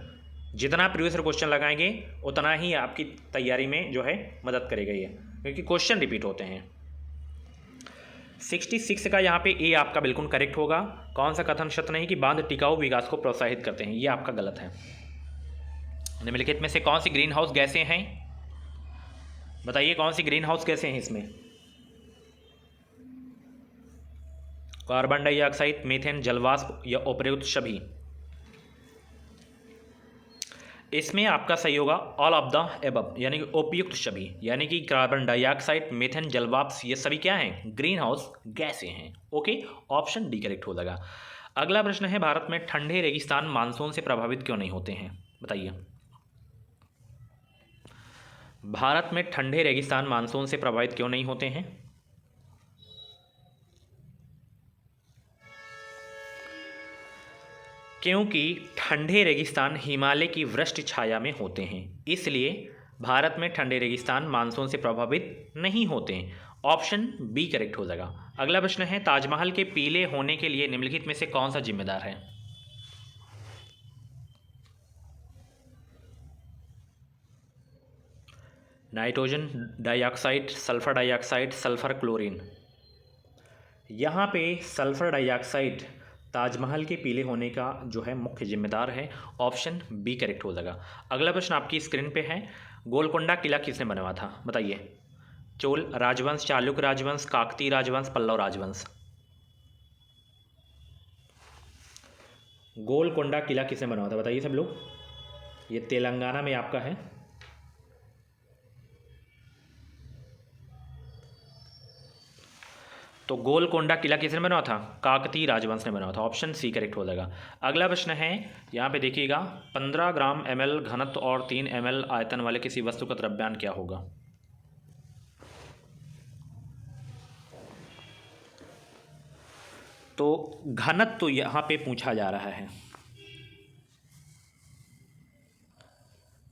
जितना प्रीवियस ईयर क्वेश्चन लगाएंगे उतना ही आपकी तैयारी में जो है मदद करेगा ये, क्योंकि क्वेश्चन रिपीट होते हैं। 66 का यहाँ पे ए आपका बिल्कुल करेक्ट होगा। कौन सा कथन सत्य नहीं कि बांध टिकाऊ विकास को प्रोत्साहित करते हैं? ये आपका गलत है। निम्नलिखित में से कौन सी ग्रीन हाउस गैसें हैं? बताइए कौन सी ग्रीन हाउस गैसें हैं इसमें? कार्बन डाइऑक्साइड, मीथेन, जलवाष्प या उपयुक्त सभी? इसमें आपका सही होगा ऑल ऑफ द एबव, यानी कि उपयुक्त सभी, यानी कि कार्बन डाइऑक्साइड, मीथेन, जलवाष्प ये सभी क्या हैं? ग्रीन हाउस गैसें हैं। ओके, ऑप्शन डी करेक्ट हो जाएगा। अगला प्रश्न है, भारत में ठंडे रेगिस्तान मानसून से प्रभावित क्यों नहीं होते हैं? बताइए, भारत में ठंडे रेगिस्तान मानसून से प्रभावित क्यों नहीं होते हैं? क्योंकि ठंडे रेगिस्तान हिमालय की वृष्टि छाया में होते हैं, इसलिए भारत में ठंडे रेगिस्तान मानसून से प्रभावित नहीं होते हैं। ऑप्शन बी करेक्ट हो जाएगा। अगला प्रश्न है, ताजमहल के पीले होने के लिए निम्नलिखित में से कौन सा जिम्मेदार है? Nitrogen dioxide, sulphur dioxide, sulphur chlorine? यहाँ पे सल्फर डाइऑक्साइड ताजमहल के पीले होने का जो है मुख्य जिम्मेदार है। ऑप्शन बी करेक्ट हो जाएगा। अगला प्रश्न आपकी स्क्रीन पे है, गोलकोंडा किला किसने बनवाया था? बताइए, चोल राजवंश, चालुक्य राजवंश, काकतीय राजवंश, पल्लव राजवंश? गोलकोंडा किला किसने बनवाया था बताइए सब लोग। ये तेलंगाना में आपका है। तो गोलकोंडा किला किसने बनवाया था? काकतीय राजवंश ने बनवाया था। ऑप्शन सी करेक्ट हो जाएगा। अगला प्रश्न है, यहाँ पे देखिएगा, 15 ग्राम ml घनत्व और 3 ml आयतन वाले किसी वस्तु का द्रव्यमान क्या होगा? तो घनत्व तो यहाँ पे पूछा जा रहा है,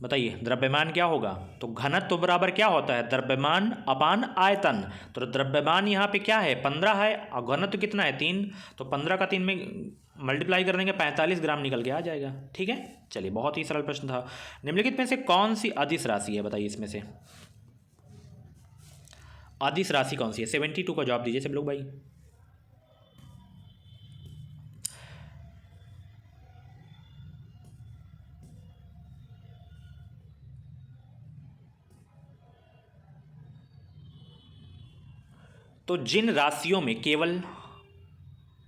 बताइए द्रव्यमान क्या होगा? तो घनत्व तो बराबर क्या होता है? द्रव्यमान अपान आयतन। तो द्रव्यमान यहाँ पे क्या है? 15 है, और घनत्व कितना है? 3। तो 15 का 3 में मल्टीप्लाई कर देंगे, 45 ग्राम निकल के आ जाएगा। ठीक है, चलिए बहुत ही सरल प्रश्न था। निम्नलिखित में से कौन सी अदिश राशि है? बताइए इसमें से। अदिश राशि कौन सी है? 72 का जवाब दीजिए सब लोग भाई। तो जिन राशियों में केवल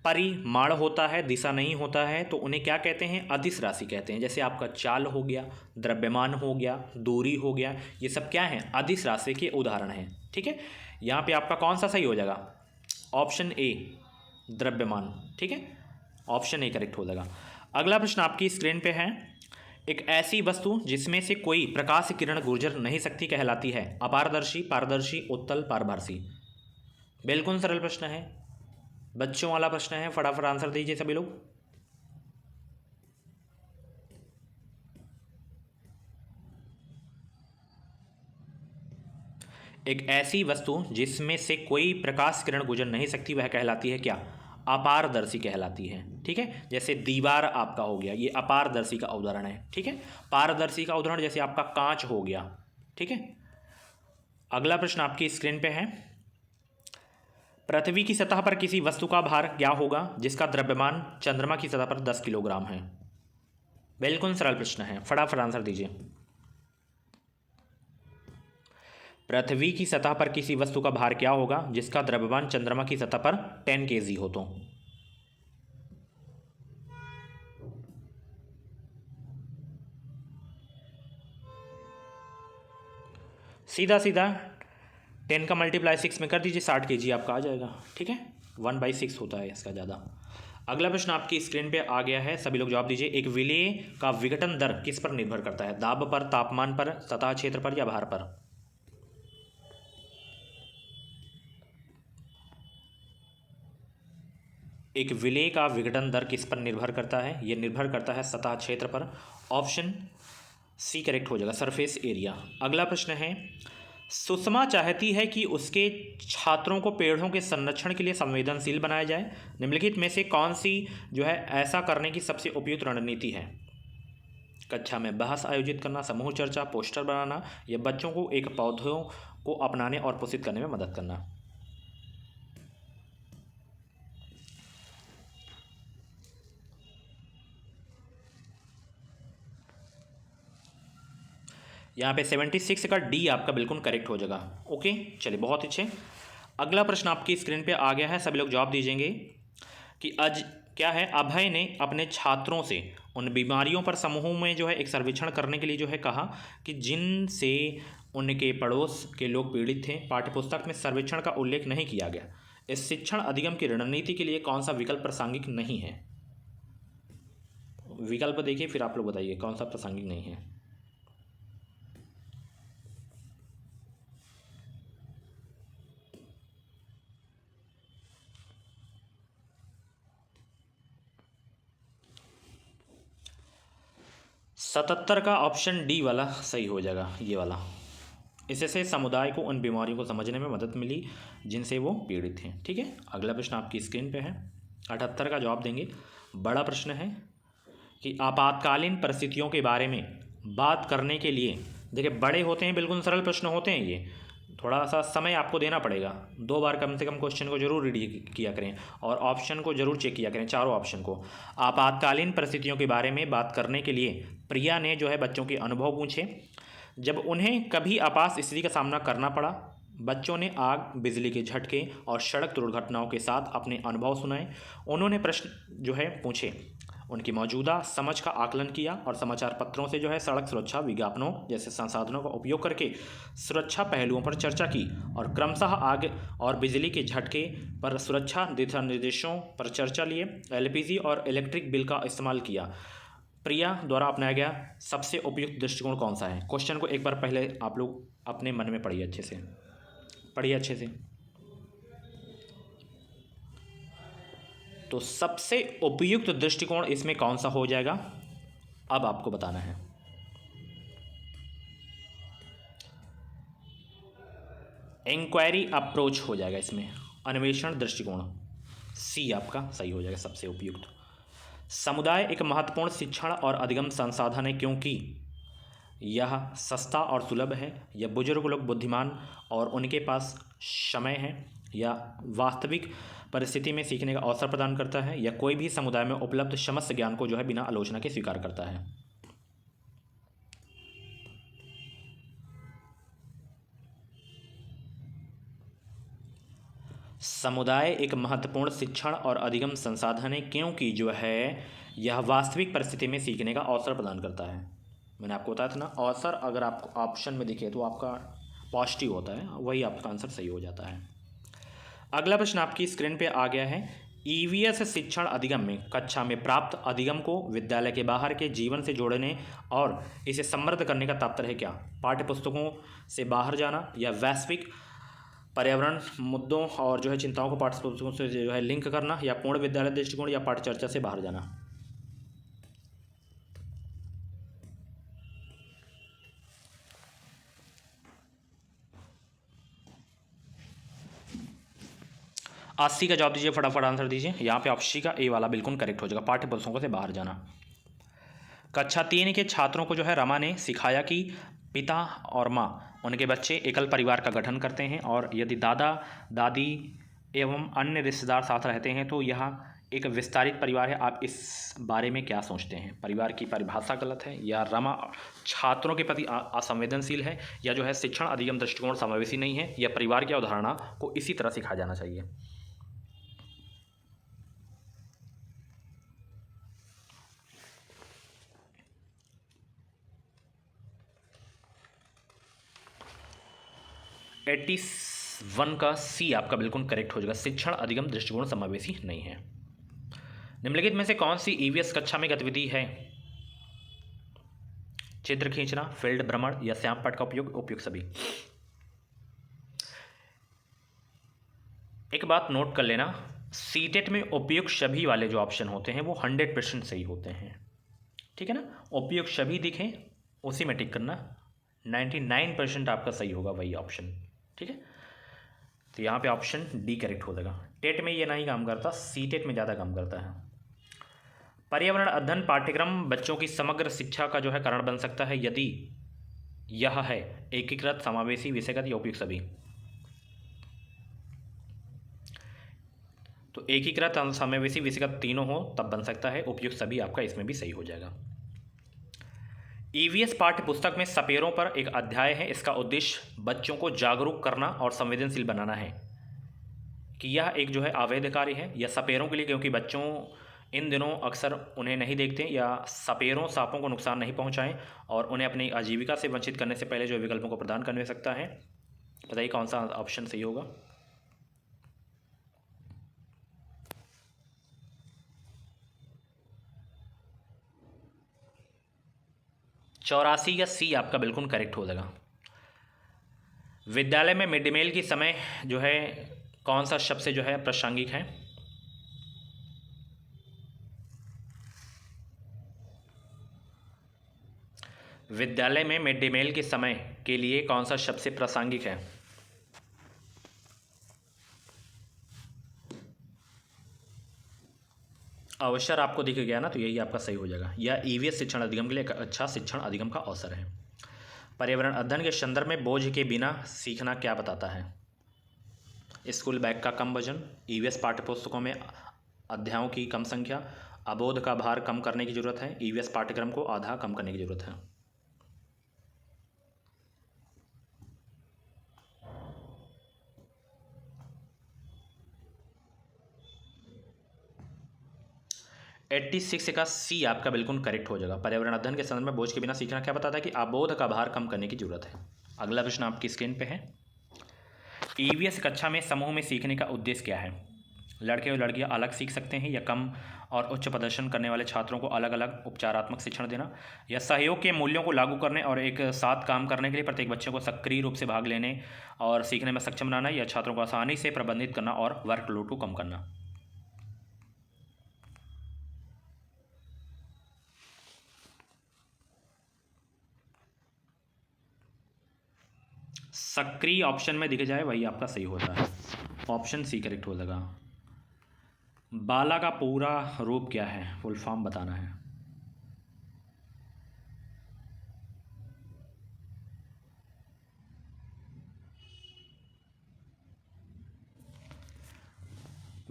परिमाण होता है, दिशा नहीं होता है, तो उन्हें क्या कहते हैं? अदिश राशि कहते हैं। जैसे आपका चाल हो गया, द्रव्यमान हो गया, दूरी हो गया, ये सब क्या है? अदिश राशि के उदाहरण हैं। ठीक है, यहाँ पे आपका कौन सा सही हो जाएगा? ऑप्शन ए, द्रव्यमान। ठीक है, ऑप्शन ए करेक्ट हो जाएगा। अगला प्रश्न आपकी स्क्रीन पे है, एक ऐसी वस्तु जिसमें से कोई प्रकाश किरण गुजर नहीं सकती कहलाती है? अपारदर्शी, पारदर्शी, उत्तल, पारभासी। बिल्कुल सरल प्रश्न है, बच्चों वाला प्रश्न है, फटाफट आंसर दीजिए सभी लोग। एक ऐसी वस्तु जिसमें से कोई प्रकाश किरण गुजर नहीं सकती वह कहलाती है क्या? अपारदर्शी कहलाती है। ठीक है, जैसे दीवार आपका हो गया, ये अपारदर्शी का उदाहरण है। ठीक है, पारदर्शी का उदाहरण जैसे आपका कांच हो गया। ठीक है, अगला प्रश्न आपकी स्क्रीन पे है, पृथ्वी की सतह पर किसी वस्तु का भार क्या होगा जिसका द्रव्यमान चंद्रमा की सतह पर 10 किलोग्राम है? बिल्कुल सरल प्रश्न है, फटाफट आंसर दीजिए। पृथ्वी की सतह पर किसी वस्तु का भार क्या होगा जिसका द्रव्यमान चंद्रमा की सतह पर 10 kg हो? तो सीधा सीधा 10 का मल्टीप्लाई 6 में कर दीजिए, 60 kg आपका आ जाएगा। ठीक है, 1/6 होता है इसका ज़्यादा। अगला प्रश्न आपकी स्क्रीन पे आ गया है, सभी लोग जवाब दीजिए। एक विलेय का विघटन दर किस पर निर्भर करता है? दाब पर, तापमान पर, सतह क्षेत्र पर, या भार पर? एक विलेय का विघटन दर किस पर निर्भर करता है? यह निर्भर करता है सतह क्षेत्र पर। ऑप्शन सी करेक्ट हो जाएगा, सरफेस एरिया। अगला प्रश्न है, सुषमा चाहती है कि उसके छात्रों को पेड़ों के संरक्षण के लिए संवेदनशील बनाया जाए। निम्नलिखित में से कौन सी जो है ऐसा करने की सबसे उपयुक्त रणनीति है? कक्षा में बहस आयोजित करना, समूह चर्चा, पोस्टर बनाना, या बच्चों को एक पौधों को अपनाने और पोषित करने में मदद करना? यहाँ पे 76 का डी आपका बिल्कुल करेक्ट हो जाएगा। ओके, चलिए बहुत अच्छे। अगला प्रश्न आपकी स्क्रीन पे आ गया है, सभी लोग जवाब दीजिएंगे कि आज क्या है, अभय ने अपने छात्रों से उन बीमारियों पर समूह में जो है एक सर्वेक्षण करने के लिए जो है कहा कि जिनसे उनके पड़ोस के लोग पीड़ित थे। पाठ्यपुस्तक में सर्वेक्षण का उल्लेख नहीं किया गया। इस शिक्षण अधिगम की रणनीति के लिए कौन सा विकल्प प्रासंगिक नहीं है? विकल्प देखिए फिर आप लोग बताइए कौन सा प्रासंगिक नहीं है। सतहत्तर का ऑप्शन डी वाला सही हो जाएगा, ये वाला। इससे समुदाय को उन बीमारियों को समझने में मदद मिली जिनसे वो पीड़ित हैं। ठीक है, अगला प्रश्न आपकी स्क्रीन पे है, 78 का जवाब देंगे। बड़ा प्रश्न है कि आपातकालीन परिस्थितियों के बारे में बात करने के लिए, देखिए बड़े होते हैं, बिल्कुल सरल प्रश्न होते हैं ये, थोड़ा सा समय आपको देना पड़ेगा। 2 बार कम से कम क्वेश्चन को जरूर रीड किया करें और ऑप्शन को जरूर चेक किया करें, चारों ऑप्शन को। आपातकालीन परिस्थितियों के बारे में बात करने के लिए प्रिया ने जो है बच्चों के अनुभव पूछे। जब उन्हें कभी आपात स्थिति का सामना करना पड़ा, बच्चों ने आग, बिजली के झटके और सड़क दुर्घटनाओं के साथ अपने अनुभव सुनाए। उन्होंने प्रश्न जो है पूछे, उनकी मौजूदा समझ का आकलन किया और समाचार पत्रों से जो है सड़क सुरक्षा विज्ञापनों जैसे संसाधनों का उपयोग करके सुरक्षा पहलुओं पर चर्चा की और क्रमशः आग और बिजली के झटके पर सुरक्षा दिशा निर्देशों पर चर्चा लिए। एलपीजी और इलेक्ट्रिक बिल का इस्तेमाल किया। प्रिया द्वारा अपनाया गया सबसे उपयुक्त दृष्टिकोण कौन सा है? क्वेश्चन को एक बार पहले आप लोग अपने मन में पढ़िए, अच्छे से पढ़िए अच्छे से। तो सबसे उपयुक्त दृष्टिकोण इसमें कौन सा हो जाएगा, अब आपको बताना है। इंक्वायरी अप्रोच हो जाएगा इसमें, अन्वेषण दृष्टिकोण, सी आपका सही हो जाएगा सबसे उपयुक्त। समुदाय एक महत्वपूर्ण शिक्षण और अधिगम संसाधन है क्योंकि, यह सस्ता और सुलभ है, या बुजुर्ग लोग बुद्धिमान और उनके पास समय है, या वास्तविक परिस्थिति में सीखने का अवसर प्रदान करता है, या कोई भी समुदाय में उपलब्ध समस्त ज्ञान को जो है बिना आलोचना के स्वीकार करता है। समुदाय एक महत्वपूर्ण शिक्षण और अधिगम संसाधन है, क्योंकि जो है यह वास्तविक परिस्थिति में सीखने का अवसर प्रदान करता है। मैंने आपको बताया था ना, अवसर अगर आपको ऑप्शन में दिखे तो आपका पॉजिटिव होता है, वही आपका आंसर सही हो जाता है। अगला प्रश्न आपकी स्क्रीन पे आ गया है। ईवीएस शिक्षण अधिगम में कक्षा में प्राप्त अधिगम को विद्यालय के बाहर के जीवन से जोड़ने और इसे समृद्ध करने का तात्पर्य है क्या? पाठ्य पुस्तकों से बाहर जाना, या वैश्विक पर्यावरण मुद्दों और जो है चिंताओं को पाठ्य पुस्तकों से जो है लिंक करना, या पूर्ण विद्यालय दृष्टिकोण, या पाठ्य चर्चा से बाहर जाना। अस्सी का जवाब दीजिए, फटाफट आंसर दीजिए। यहाँ पे ऑप्शन का ए वाला बिल्कुल करेक्ट हो जाएगा, पाठ्य पुस्तकों से बाहर जाना। कक्षा 3 के छात्रों को जो है रमा ने सिखाया कि पिता और माँ उनके बच्चे एकल परिवार का गठन करते हैं, और यदि दादा दादी एवं अन्य रिश्तेदार साथ रहते हैं तो यह एक विस्तारित परिवार है। आप इस बारे में क्या सोचते हैं? परिवार की परिभाषा गलत है, या रमा छात्रों के प्रति असंवेदनशील है, या जो है शिक्षण अधिगम दृष्टिकोण समावेशी नहीं है, या परिवार की अवधारणा को इसी तरह सिखाया जाना चाहिए। एट्टी 1 का सी आपका बिल्कुल करेक्ट हो जाएगा, शिक्षण अधिगम दृष्टिकोण समावेशी नहीं है। निम्नलिखित में से कौन सी ईवीएस कक्षा में गतिविधि है? चित्र खींचना, फील्ड भ्रमण, या श्याम पाठ का उपयोग, उपयुक्त सभी। एक बात नोट कर लेना, सीटेट में उपयुक्त सभी वाले जो ऑप्शन होते हैं वो 100% सही होते हैं, ठीक है ना। उपयुक्त सभी दिखें उसी में टिक करना, 99% आपका सही होगा वही ऑप्शन, ठीक है। तो यहाँ पे ऑप्शन डी करेक्ट हो जाएगा। टेट में ये नहीं काम करता, सी टेट में ज़्यादा काम करता है। पर्यावरण अध्ययन पाठ्यक्रम बच्चों की समग्र शिक्षा का जो है कारण बन सकता है यदि यह है एकीकृत, समावेशी, विषयगत, या उपयुक्त सभी। तो एकीकृत, समावेशी, विषयगत तीनों हो तब बन सकता है, उपयुक्त सभी आपका इसमें भी सही हो जाएगा। ईवीएस पाठ्य पुस्तक में सपेरों पर एक अध्याय है, इसका उद्देश्य बच्चों को जागरूक करना और संवेदनशील बनाना है कि यह एक जो है अवैध कार्य है, या सपेरों के लिए, क्योंकि बच्चों इन दिनों अक्सर उन्हें नहीं देखते, या सपेरों सांपों को नुकसान नहीं पहुंचाएं और उन्हें अपनी आजीविका से वंचित करने से पहले जो विकल्पों को प्रदान करने सकता है। बताइए कौन सा ऑप्शन सही होगा? चौरासी या सी आपका बिल्कुल करेक्ट हो जाएगा। विद्यालय में मिड डे मील की समय जो है कौन सा शब्द से जो है प्रासंगिक है? विद्यालय में मिड डे मील के समय के लिए कौन सा शब्द से प्रासंगिक है? अवसर आपको दिख गया ना, तो यही आपका सही हो जाएगा। यह ईवीएस शिक्षण अधिगम के लिए एक अच्छा शिक्षण अधिगम का अवसर है। पर्यावरण अध्ययन के संदर्भ में बोझ के बिना सीखना क्या बताता है? स्कूल बैग का कम वजन, ईवीएस पाठ्यपुस्तकों में अध्यायों की कम संख्या, अबोध का भार कम करने की जरूरत है, ईवीएस पाठ्यक्रम को आधा कम करने की जरूरत है। एट्टी 6 का सी आपका बिल्कुल करेक्ट हो जाएगा। पर्यावरण अध्ययन के संदर्भ में बोझ के बिना सीखना क्या बताता है कि अबोध का भार कम करने की जरूरत है। अगला प्रश्न आपकी स्क्रीन पे है। ईवीएस कक्षा में समूह में सीखने का उद्देश्य क्या है? लड़के और लड़कियां अलग सीख सकते हैं, या कम और उच्च प्रदर्शन करने वाले छात्रों को अलग अलग उपचारात्मक शिक्षण देना, या सहयोग के मूल्यों को लागू करने और एक साथ काम करने के लिए प्रत्येक बच्चे को सक्रिय रूप से भाग लेने और सीखने में सक्षम बनाना, या छात्रों को आसानी से प्रबंधित करना और वर्कलोड को कम करना। सक्रिय ऑप्शन में दिखे जाए वही आपका सही होता है, ऑप्शन सी करेक्ट हो जाएगा। बाला का पूरा रूप क्या है? फुल फॉर्म बताना है।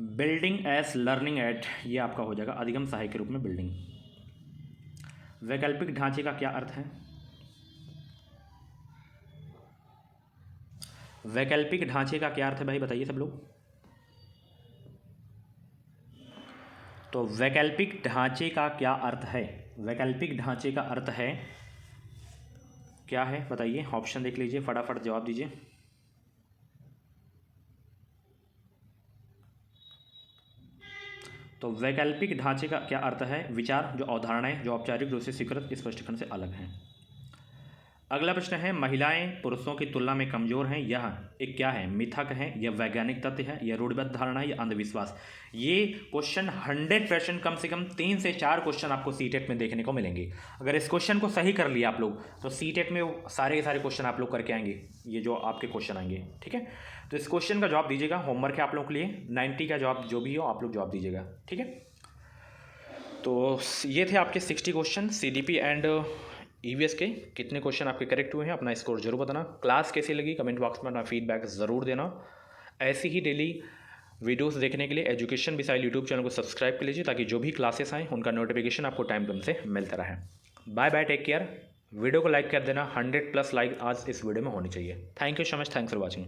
बिल्डिंग एज लर्निंग एट, ये आपका हो जाएगा अधिगम सहायक के रूप में बिल्डिंग। वैकल्पिक ढांचे का क्या अर्थ है? वैकल्पिक ढांचे का क्या अर्थ है भाई, बताइए सब लोग। तो वैकल्पिक ढांचे का क्या अर्थ है? वैकल्पिक ढांचे का अर्थ है क्या है, बताइए। ऑप्शन देख लीजिए, फटाफट जवाब दीजिए। तो वैकल्पिक ढांचे का क्या अर्थ है? विचार, जो अवधारणाएं जो औपचारिक रूप से स्वीकृत स्पष्टीकरण से अलग हैं। अगला प्रश्न है, महिलाएं पुरुषों की तुलना में कमजोर हैं, यह एक क्या है? मिथक है, यह वैज्ञानिक तथ्य है, यह रूढ़िबद्ध धारणा है, यह अंधविश्वास। ये क्वेश्चन 100% कम से कम 3 से 4 क्वेश्चन आपको सीटेट में देखने को मिलेंगे। अगर इस क्वेश्चन को सही कर लिया आप लोग तो सीटेट में सारे के सारे क्वेश्चन आप लोग करके आएंगे, ये जो आपके क्वेश्चन आएंगे, ठीक है। तो इस क्वेश्चन का जवाब दीजिएगा, होमवर्क है आप लोगों के लिए। 90 का जवाब जो भी हो आप लोग जवाब दीजिएगा, ठीक है। तो ये थे आपके 60 क्वेश्चन CDP एंड EVS के। कितने क्वेश्चन आपके करेक्ट हुए हैं, अपना स्कोर जरूर बताना। क्लास कैसी लगी कमेंट बॉक्स में अपना फीडबैक ज़रूर देना। ऐसी ही डेली वीडियोस देखने के लिए एजुकेशन मिसाइल यूट्यूब चैनल को सब्सक्राइब कर लीजिए, ताकि जो भी क्लासेस आएँ उनका नोटिफिकेशन आपको टाइम टाइम से मिलता रहे। Bye bye, take care. Video को लाइक कर देना, 100+ लाइक आज इस वीडियो में होनी चाहिए। Thank you so much, thanks for watching.